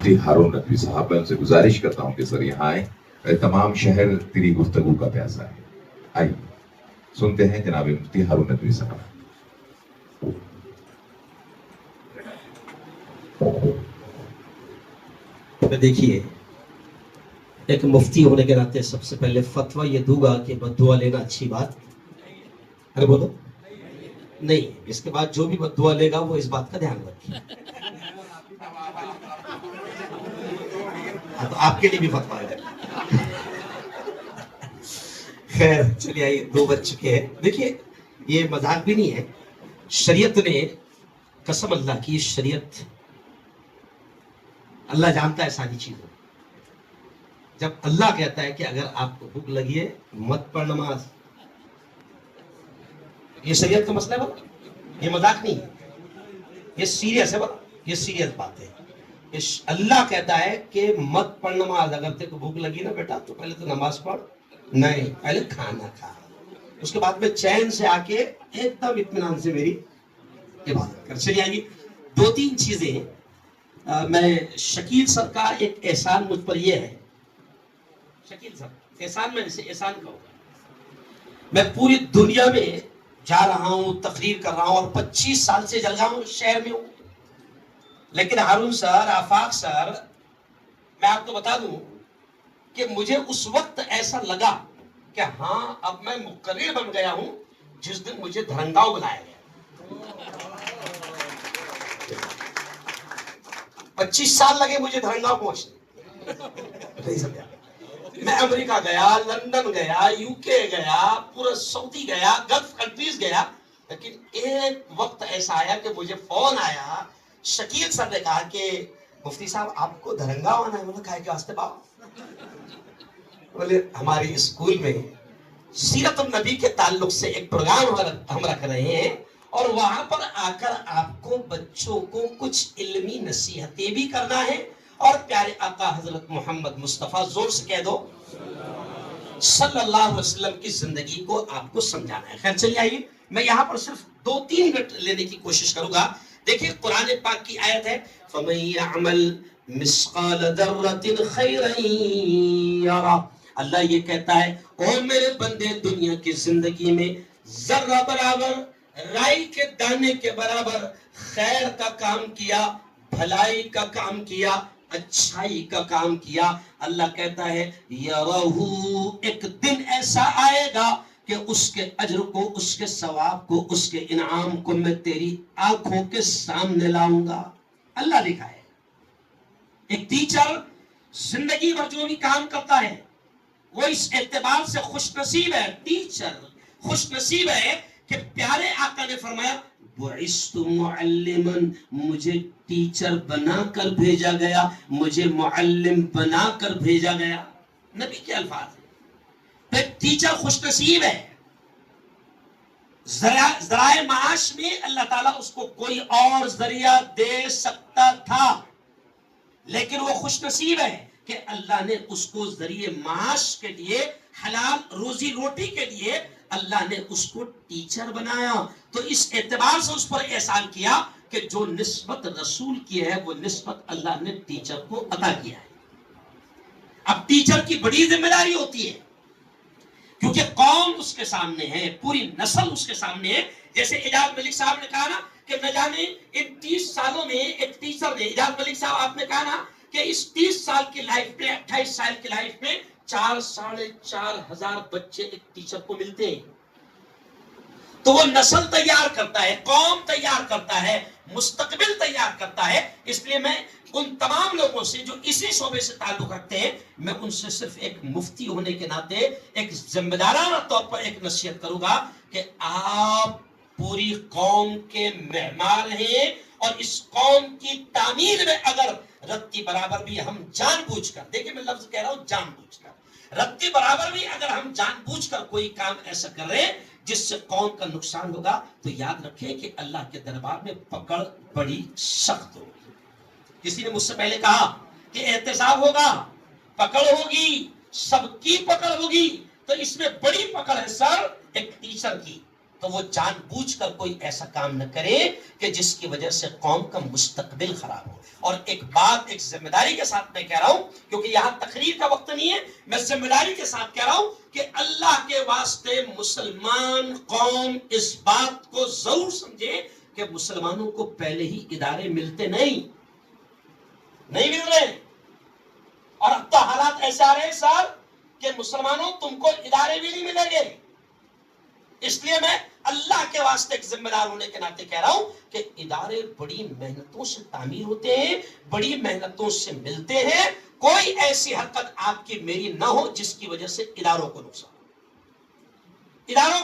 جی ہارون ندوی صاحب، میں ان سے گزارش کرتا ہوں کہ سر یہاں آئیں، تمام شہر تیری گفتگو کا پیاسا ہے. آئیے سنتے ہیں جناب مفتی ہارون ندوی صاحب. دیکھیے، ایک مفتی ہونے کے ناطے سب سے پہلے فتویٰ یہ دوں گا کہ بد دعا لینا اچھی بات ارے بولو نہیں. اس کے بعد جو بھی بد دعا لے گا وہ اس بات کا دھیان رکھے. تو آپ کے لیے بھی فتویٰ ہے. خیر چلیے آئیے، 2 بج چکے ہیں. دیکھیے یہ مذاق بھی نہیں ہے. شریعت نے قسم اللہ کی، شریعت اللہ جانتا ہے ساری چیزوں. جب اللہ کہتا ہے کہ اگر آپ کو بھوک لگی ہے مت پڑھ نماز، یہ شریعت کا مسئلہ ہے بابا، یہ مذاق نہیں ہے، یہ سیریس ہے بابا، یہ سیریس بات ہے. اللہ کہتا ہے کہ مت پڑھ نماز. اگر تیرے کو بھوک لگی نا بیٹا تو پہلے تو نماز پڑھ نہیں، پہلے کھانا کھا، اس کے بعد میں چین سے آ کے ایک دم اطمینان سے میری عبادت کر. چلیے آئیے، 2-3 چیزیں. میں شکیل سر کا ایک احسان مجھ پر یہ ہے. شکیل سر احسان، میں اسے احسان کہوں گا. میں پوری دنیا میں جا رہا ہوں، تقریر کر رہا ہوں، اور 25 سال سے جلگاؤں شہر میں ہوں. لیکن ہارون سر، آفاق سر، میں آپ کو بتا دوں کہ مجھے اس وقت ایسا لگا کہ ہاں اب میں مقرر بن گیا ہوں جس دن مجھے دھرنگاؤں بلایا گیا. 25 سال لگے مجھے دھرنگاؤں پہنچنے. نہیں سمجھا؟ میں امریکہ گیا، لندن گیا، UK گیا، پورا سعودی گیا، گلف کنٹریز گیا. لیکن ایک وقت ایسا آیا کہ مجھے فون آیا، شکیل سر نے کہا کہ مفتی صاحب آپ کو دھرنگاؤں آنا ہے. میں نے کہا کہ واسطے باپ، بولے ہماری اسکول میں سیرت النبی کے تعلق سے ایک پروگرام ہم رکھ رہے ہیں، اور وہاں پر آ کر آپ کو بچوں کو کچھ علمی نصیحتیں بھی کرنا ہے، اور پیارے آقا حضرت محمد مصطفیٰ، زور سے کہہ دو، صلی اللہ علیہ وسلم کی زندگی کو آپ کو سمجھانا ہے. خیر چلیے آئیے، میں یہاں پر صرف 2-3 منٹ لینے کی کوشش کروں گا. دیکھیں قرآن پاک کی آیت ہے، فَمَن يَعْمَلْ مِثْقَالَ ذَرَّةٍ خَيْرًا يَرَهُ. اللہ یہ کہتا ہے، او میرے بندے، دنیا کی زندگی میں ذرہ برابر، رائی کے دانے کے برابر خیر کا کام کیا، بھلائی کا کام کیا، اچھائی کا کام کیا. اللہ کہتا ہے یرہو، ایک دن ایسا آئے گا کہ اس کے اجر کو، اس کے ثواب کو، اس کے انعام کو میں تیری آنکھوں کے سامنے لاؤں گا. اللہ لکھا ہے. ایک ٹیچر زندگی بھر جو بھی کام کرتا ہے وہ اس اعتبار سے خوش نصیب ہے، ٹیچر خوش نصیب ہے کہ پیارے آقا نے فرمایا بعثت معلما، مجھے ٹیچر بنا کر بھیجا گیا، مجھے معلم بنا کر بھیجا گیا. نبی کے الفاظ ہیں. پھر ٹیچر خوش نصیب ہے. ذرائع معاش میں اللہ تعالیٰ اس کو کوئی اور ذریعہ دے سکتا تھا، لیکن وہ خوش نصیب ہے کہ اللہ نے اس کو ذریعے معاش کے لیے، حلال روزی روٹی کے لیے اللہ نے اس کو ٹیچر بنایا. تو اس اعتبار سے اس پر احسان کیا کہ جو نسبت رسول کی ہے وہ نسبت اللہ نے ٹیچر کو عطا کیا ہے. اب ٹیچر کی بڑی ذمہ داری ہوتی ہے، کیونکہ قوم اس کے سامنے ہے، پوری نسل اس کے سامنے ہے. جیسے اعجاز ملک صاحب نے کہا نا کہ نہ جانے ان 30 سالوں میں ایک ٹیچر نے، اعجاز ملک صاحب آپ نے کہا نا کہ اس 30 سال کی لائف میں، 28 سال کی لائف میں 4,500 ہزار بچے ایک ٹیچر کو ملتے ہیں. تو وہ نسل تیار کرتا ہے، قوم تیار کرتا ہے، مستقبل تیار کرتا ہے. اس لیے میں ان تمام لوگوں سے جو اسی شعبے سے تعلق رکھتے ہیں، میں ان سے صرف ایک مفتی ہونے کے ناطے ایک ذمہ دارانہ طور پر ایک نصیحت کروں گا کہ آپ پوری قوم کے معمار ہیں، اور اس قوم کی تعمیر میں اگر رتی برابر بھی ہم جان بوجھ کر، دیکھیں میں لفظ کہہ رہا ہوں جان بوجھ کر، رتی برابر بھی اگر ہم جان بوجھ کر کوئی کام ایسا کر رہے ہیں جس سے قوم کا نقصان ہوگا، تو یاد رکھیں کہ اللہ کے دربار میں پکڑ بڑی سخت ہوگی. کسی نے مجھ سے پہلے کہا کہ احتساب ہوگا، پکڑ ہوگی، سب کی پکڑ ہوگی. تو اس میں بڑی پکڑ ہے سر ایک ٹیچر کی. تو وہ جان بوجھ کر کوئی ایسا کام نہ کرے کہ جس کی وجہ سے قوم کا مستقبل خراب ہو. اور ایک بات ایک ذمہ داری کے ساتھ میں کہہ رہا ہوں، کیونکہ یہاں تقریر کا وقت نہیں ہے، میں ذمہ داری کے ساتھ کہہ رہا ہوں کہ اللہ کے واسطے مسلمان قوم اس بات کو ضرور سمجھے کہ مسلمانوں کو پہلے ہی ادارے ملتے نہیں مل رہے. اور اب تو حالات ایسے آ رہے ہیں سر کہ مسلمانوں تم کو ادارے بھی نہیں ملیں گے. اس لیے میں اللہ کے واسطے ایک ذمہ دار ہونے کے ناطے کہہ رہا ہوں کہ ادارے بڑی محنتوں سے تعمیر ہوتے ہیں، بڑی محنتوں سے ملتے ہیں. کوئی ایسی حرکت آپ کی میری نہ ہو جس کی وجہ سے اداروں کو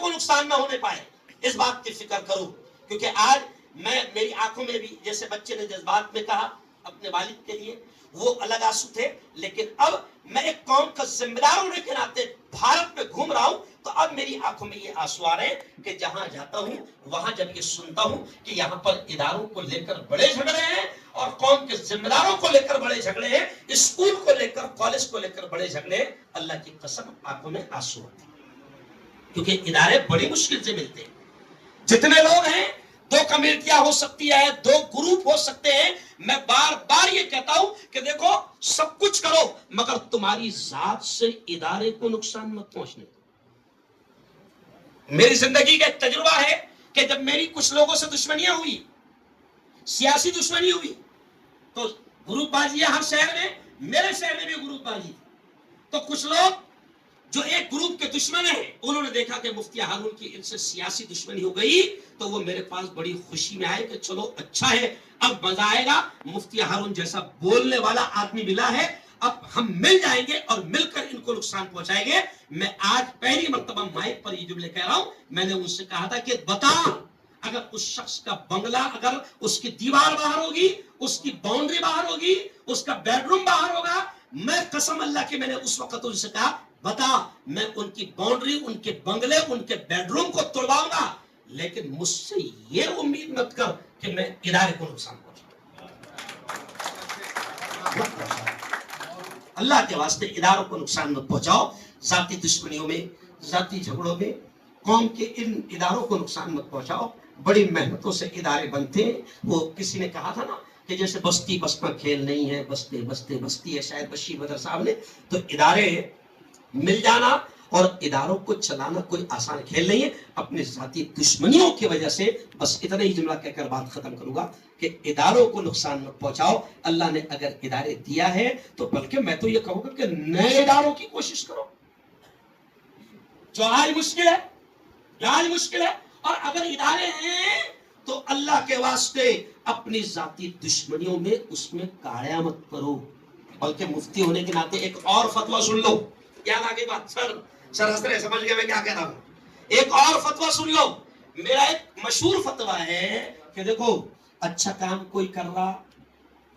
نقصان نہ ہونے پائے. اس بات کی فکر کرو، کیونکہ آج میری آنکھوں میں بھی، جیسے بچے نے جذبات میں کہا اپنے والد کے لیے، وہ الگ آنسو تھے، لیکن اب میں ایک قوم کا ذمہ دار ہونے کے ناطے بھارت میں گھوم رہا ہوں تو اب میری آنکھوں میں یہ آنسو آ رہے ہیں کہ جہاں جاتا ہوں وہاں جب یہ سنتا ہوں کہ یہاں پر اداروں کو لے کر بڑے جھگڑے ہیں اور قوم کے ذمہ داروں کو لے کر بڑے جھگڑے ہیں، اسکول کو لے کر، کالج کو لے کر بڑے جھگڑے ہیں، اللہ کی قسم آنکھوں میں آنسو آتے ہیں. کیونکہ ادارے بڑی مشکل سے ملتے ہیں. جتنے لوگ ہیں، 2 کمیٹیاں ہو سکتی ہے، 2 گروپ ہو سکتے ہیں. میں بار بار یہ کہتا ہوں کہ دیکھو سب کچھ کرو مگر تمہاری ذات سے ادارے کو نقصان مت پہنچنے دو. میری زندگی کا ایک تجربہ ہے کہ جب میری کچھ لوگوں سے دشمنیاں ہوئی، سیاسی دشمنی ہوئی، تو گروپ بازی ہے ہر شہر میں، میرے شہر میں بھی گروپ بازی. تو کچھ لوگ جو ایک گروپ کے دشمن ہیں انہوں نے دیکھا کہ مفتی ہارون کی ان سے سیاسی دشمنی ہو گئی تو وہ میرے پاس بڑی خوشی میں آئے کہ چلو اچھا ہے، اب مزہ آئے گا، مفتی ہارون جیسا بولنے والا آدمی ملا ہے، اب ہم مل جائیں گے اور مل کر ان کو نقصان پہنچائیں گے. میں آج پہلی مرتبہ مائک پر یہ جملے کہہ رہا ہوں. میں نے ان سے کہا تھا کہ بتا، اگر اس شخص کا بنگلہ، اگر اس کی دیوار باہر ہوگی، اس کی باؤنڈری باہر ہوگی، اس کا بیڈ روم باہر ہوگا، میں قسم اللہ کی میں نے اس وقت ان سے کہا بتا، میں ان کی باؤنڈری، ان کے بنگلے، ان کے بیڈ روم کو توڑواؤں گا، لیکن مجھ سے یہ امید مت کر کہ میں ادارے کو نقصان پہنچاؤں. اللہ کے واسطے اداروں کو نقصان مت پہنچاؤ. ذاتی دشمنیوں میں، ذاتی جھگڑوں میں قوم کے ان اداروں کو نقصان مت پہنچاؤ. بڑی محنتوں سے ادارے بنتے ہیں. وہ کسی نے کہا تھا نا کہ جیسے بستی بس کا کھیل نہیں ہے، بستے بستے بستی ہے، شاید بشیر بدر صاحب نے. تو ادارے مل جانا اور اداروں کو چلانا کوئی آسان کھیل نہیں ہے. اپنے ذاتی دشمنیوں کی وجہ سے بس اتنا ہی جملہ کہہ کر بات ختم کروں گا کہ اداروں کو نقصان مت پہنچاؤ. اللہ نے اگر ادارے دیا ہے تو بلکہ میں تو یہ کہوں گا کہ نئے اداروں کی کوشش کرو. جو آج مشکل ہے اور اگر ادارے ہیں تو اللہ کے واسطے اپنی ذاتی دشمنیوں میں اس میں کاڑیا مت کرو. بلکہ مفتی ہونے کے ناطے ایک اور فتویٰ سن لو. یاد آ گئی بات؟ سر ہنس رہے، سمجھ گئے میں کیا کہہ رہا ہوں؟ ایک اور فتویٰ سن لو. میرا ایک مشہور فتویٰ ہے کہ دیکھو اچھا کام کوئی کر رہا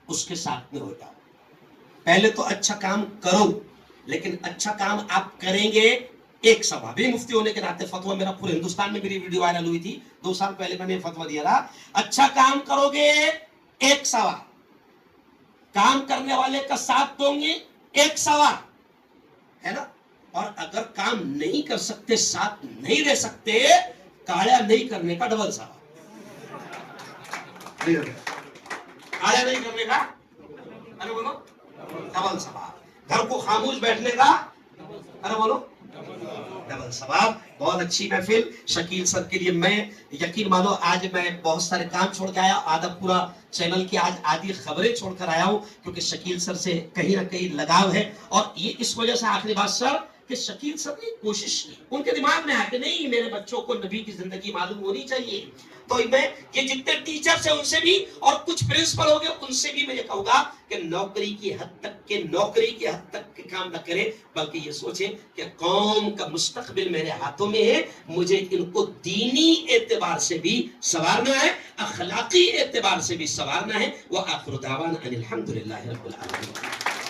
اس کے ساتھ میں ہو جاؤ. پہلے تو اچھا کام کرو، لیکن اچھا کام آپ کریں گے ایک سوا. بھی مفتی ہونے کے ناطے فتویٰ میرا پورے ہندوستان میں میری ویڈیو وائرل ہوئی تھی 2 سال پہلے، میں نے فتویٰ دیا تھا اچھا کام کرو گے ایک سوا، کام کرنے والے کا ساتھ دو گے ایک سوا، ہے نا. اور اگر کام نہیں کر سکتے، ساتھ نہیں دے سکتے، کاڑیا نہیں کرنے کا ڈبل سوا. کاڑیا نہیں کرنے کا ارے بولو ڈبل سوا. گھر کو خاموش بیٹھنے کا ارے بولو ڈبل ثواب. بہت اچھی محفل شکیل سر کے لیے. میں یقین مانو آج میں بہت سارے کام چھوڑ کے آیا، آدھا پورا چینل کی آج آدھی خبریں چھوڑ کر آیا ہوں کیونکہ شکیل سر سے کہیں نہ کہیں لگاؤ ہے. اور یہ اس وجہ سے آخری بات سر کہ شکیل سر نے کوشش کی، ان کے دماغ میں آیا کہ نہیں میرے بچوں کو نبی کی زندگی معلوم ہونی چاہیے. تو میں یہ جتنے ٹیچرز ہیں ان سے بھی اور کچھ پرنسپل ہو گئے ان سے بھی میں یہ کہوں گا کہ نوکری کی حد تک کے کام نہ کرے، بلکہ یہ سوچے کہ قوم کا مستقبل میرے ہاتھوں میں ہے، مجھے ان کو دینی اعتبار سے بھی سنوارنا ہے، اخلاقی اعتبار سے بھی سنوارنا ہے. وآخر دعوانا ان الحمدللہ رب العالمین.